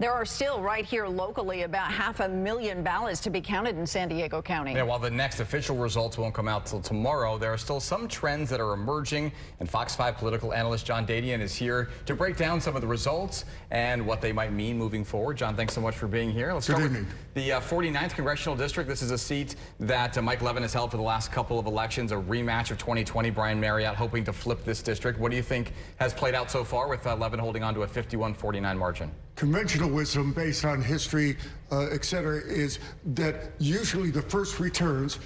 There are still right here locally about 500,000 ballots to be counted in San Diego County. Yeah, while the next official results won't come out till tomorrow, there are still some trends that are emerging, and Fox 5 political analyst John Dadian is here to break down some of the results and what they might mean moving forward. John, thanks so much for being here. Let's start with the 49th Congressional District. This is a seat that Mike Levin has held for the last couple of elections, a rematch of 2020. Brian Marriott hoping to flip this district. What do you think has played out so far with Levin holding on to a 51-49 margin? Conventional wisdom based on history, et cetera, is that usually the first returns,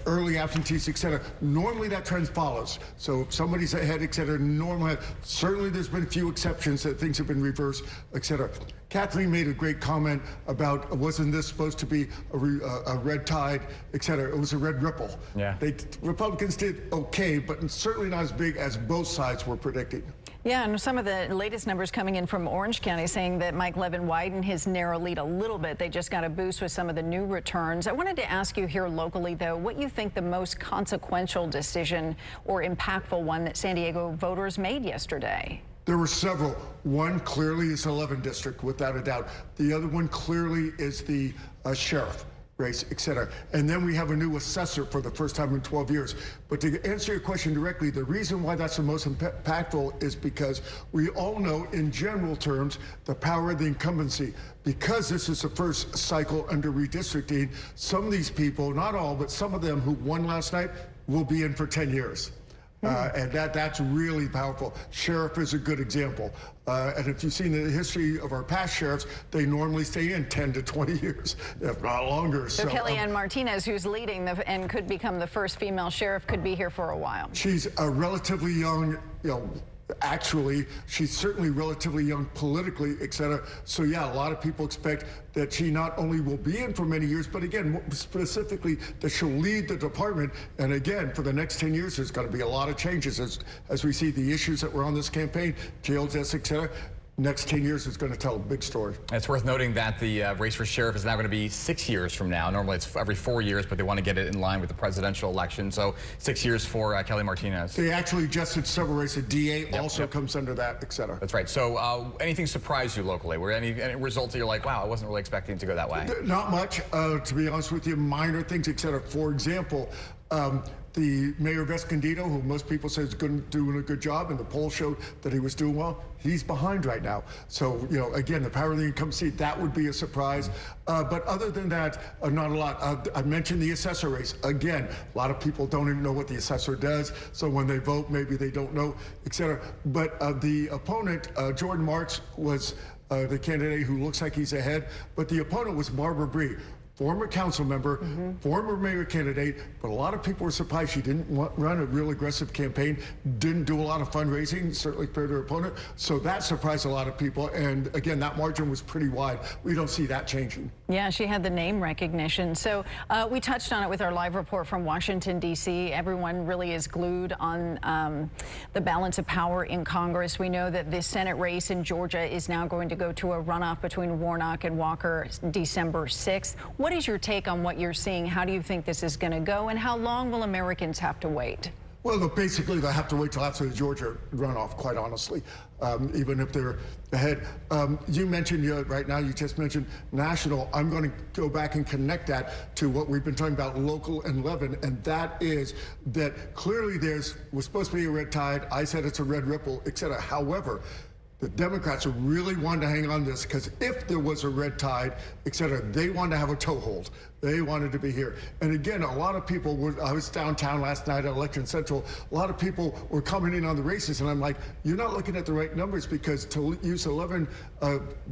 early absentees, et cetera, normally that trend follows. So if somebody's ahead, et cetera, normally, certainly there's been a few exceptions that things have been reversed, et cetera. Kathleen made a great comment about, wasn't this supposed to be a red tide, et cetera? It was a red ripple. Yeah. Republicans did okay, but certainly not as big as both sides were predicting. Yeah, and some of the latest numbers coming in from Orange County saying that Mike Levin widened his narrow lead a little bit. They just got a boost with some of the new returns. I wanted to ask you here locally, though, what you think the most consequential decision or impactful one that San Diego voters made yesterday? There were several. One clearly is the 11th district, without a doubt. The other one clearly is the sheriff race, et cetera. And then we have a new assessor for the first time in 12 years. But to answer your question directly, the reason why that's the most impactful is because we all know in general terms the power of the incumbency. Because this is the first cycle under redistricting, some of these people, not all, but some of them who won last night will be in for 10 years. And that's really powerful. Sheriff is a good example. And if you've seen the history of our past sheriffs, they normally stay in 10 to 20 years, if not longer. So Kellyanne Martinez, who's leading and could become the first female sheriff, could be here for a while. She's a relatively young, actually, she's certainly relatively young politically, et cetera. So yeah, a lot of people expect that she not only will be in for many years, but again, specifically that she'll lead the department. And again, for the next 10 years, there's going to be a lot of changes as we see the issues that were on this campaign, jail deaths, et cetera. Next 10 years is going to tell a big story. It's worth noting that the race for sheriff is now going to be 6 years from now. Normally it's every 4 years, but they want to get it in line with the presidential election. So 6 years for Kelly Martinez. They actually adjusted several races. DA also comes under that, et cetera. That's right. So anything surprised you locally? Were any results that you're like, wow, I wasn't really expecting to go that way? Not much, to be honest with you. Minor things, et cetera. For example, the mayor of Escondido, who most people say is doing a good job, and the poll showed that he was doing well, he's behind right now. So, again, the power of the incumbency, that would be a surprise. But other than that, not a lot. I mentioned the assessor race. Again, a lot of people don't even know what the assessor does. So when they vote, maybe they don't know, et cetera. But the opponent, Jordan Marks, was the candidate who looks like he's ahead. But the opponent was Barbara Bree, former council member, former mayor candidate, but a lot of people were surprised she didn't run a real aggressive campaign, didn't do a lot of fundraising, certainly compared to her opponent. So that surprised a lot of people. And again, that margin was pretty wide. We don't see that changing. Yeah, she had the name recognition. So we touched on it with our live report from Washington, D.C. Everyone really is glued on the balance of power in Congress. We know that the Senate race in Georgia is now going to go to a runoff between Warnock and Walker December 6th. What is your take on what you're seeing? How do you think this is going to go, and how long will Americans have to wait? Well, basically, they'll have to wait till after the Georgia runoff, quite honestly, even if they're ahead. You mentioned, right now, you just mentioned national. I'm going to go back and connect that to what we've been talking about, local and Levin, and that is that clearly was supposed to be a red tide. I said it's a red ripple, et cetera. However, the Democrats really wanted to hang on to this because if there was a red tide, et cetera, they wanted to have a toehold. They wanted to be here. And again, a lot of people I was downtown last night at Election Central. A lot of people were commenting on the races, and I'm like, you're not looking at the right numbers, because to use 11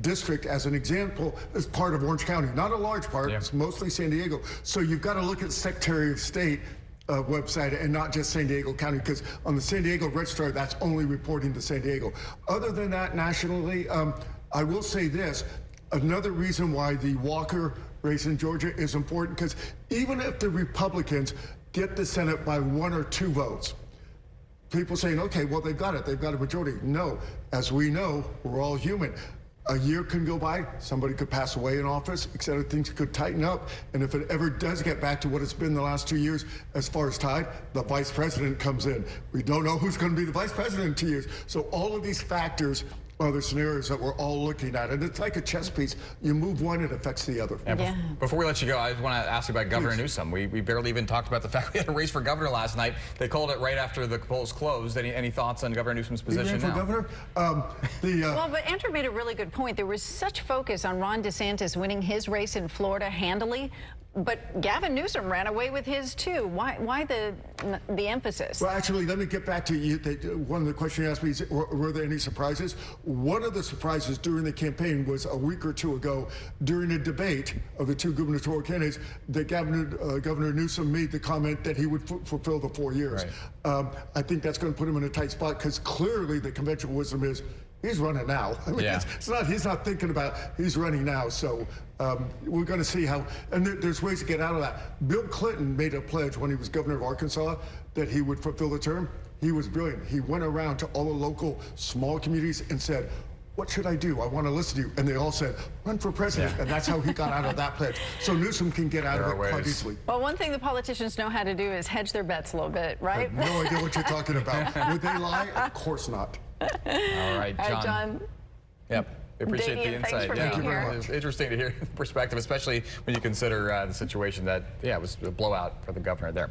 district as an example is part of Orange County, not a large part. Yeah. It's mostly San Diego. So you've got to look at Secretary of State website and not just San Diego County, because on the San Diego Registrar, that's only reporting to San Diego. Other than that, nationally, I will say this. Another reason why the Walker race in Georgia is important, because even if the Republicans get the Senate by 1 or 2 votes, people saying, okay, well, they've got a majority. No, as we know, we're all human. A year can go by, somebody could pass away in office, et cetera, things could tighten up. And if it ever does get back to what it's been the last 2 years, as far as tide, the vice president comes in. We don't know who's going to be the vice president in 2 years. So all of these factors other scenarios that we're all looking at. And it's like a chess piece. You move one, it affects the other. Yeah. Before we let you go, I just want to ask you about Governor Newsom. We barely even talked about the fact we had a race for governor last night. They called it right after the polls closed. Any thoughts on Governor Newsom's position for now? governor? Well, but Andrew made a really good point. There was such focus on Ron DeSantis winning his race in Florida handily. But Gavin Newsom ran away with his too. Why the emphasis? Well, actually, let me get back to you. One of the questions you asked me is, were there any surprises? One of the surprises during the campaign was a week or two ago during a debate of the two gubernatorial candidates that Governor Newsom made the comment that he would fulfill the 4 years. Right. I think that's going to put him in a tight spot because clearly the conventional wisdom is he's running now. I mean, yeah. He's not thinking about, he's running now. So we're going to see how, and there's ways to get out of that. Bill Clinton made a pledge when he was governor of Arkansas that he would fulfill the term. He was brilliant. He went around to all the local small communities and said, what should I do? I want to listen to you. And they all said, run for president. Yeah. And that's how he got out of that pledge. So Newsom can get out of it quite easily. Well, one thing the politicians know how to do is hedge their bets a little bit, right? I have no idea what you're talking about. Would they lie? Of course not. All right, John. All right, John. Yep. We appreciate Dadian, the insight. thanks for Thank being you very here. much. It's interesting to hear the perspective, especially when you consider the situation that, it was a blowout for the governor there.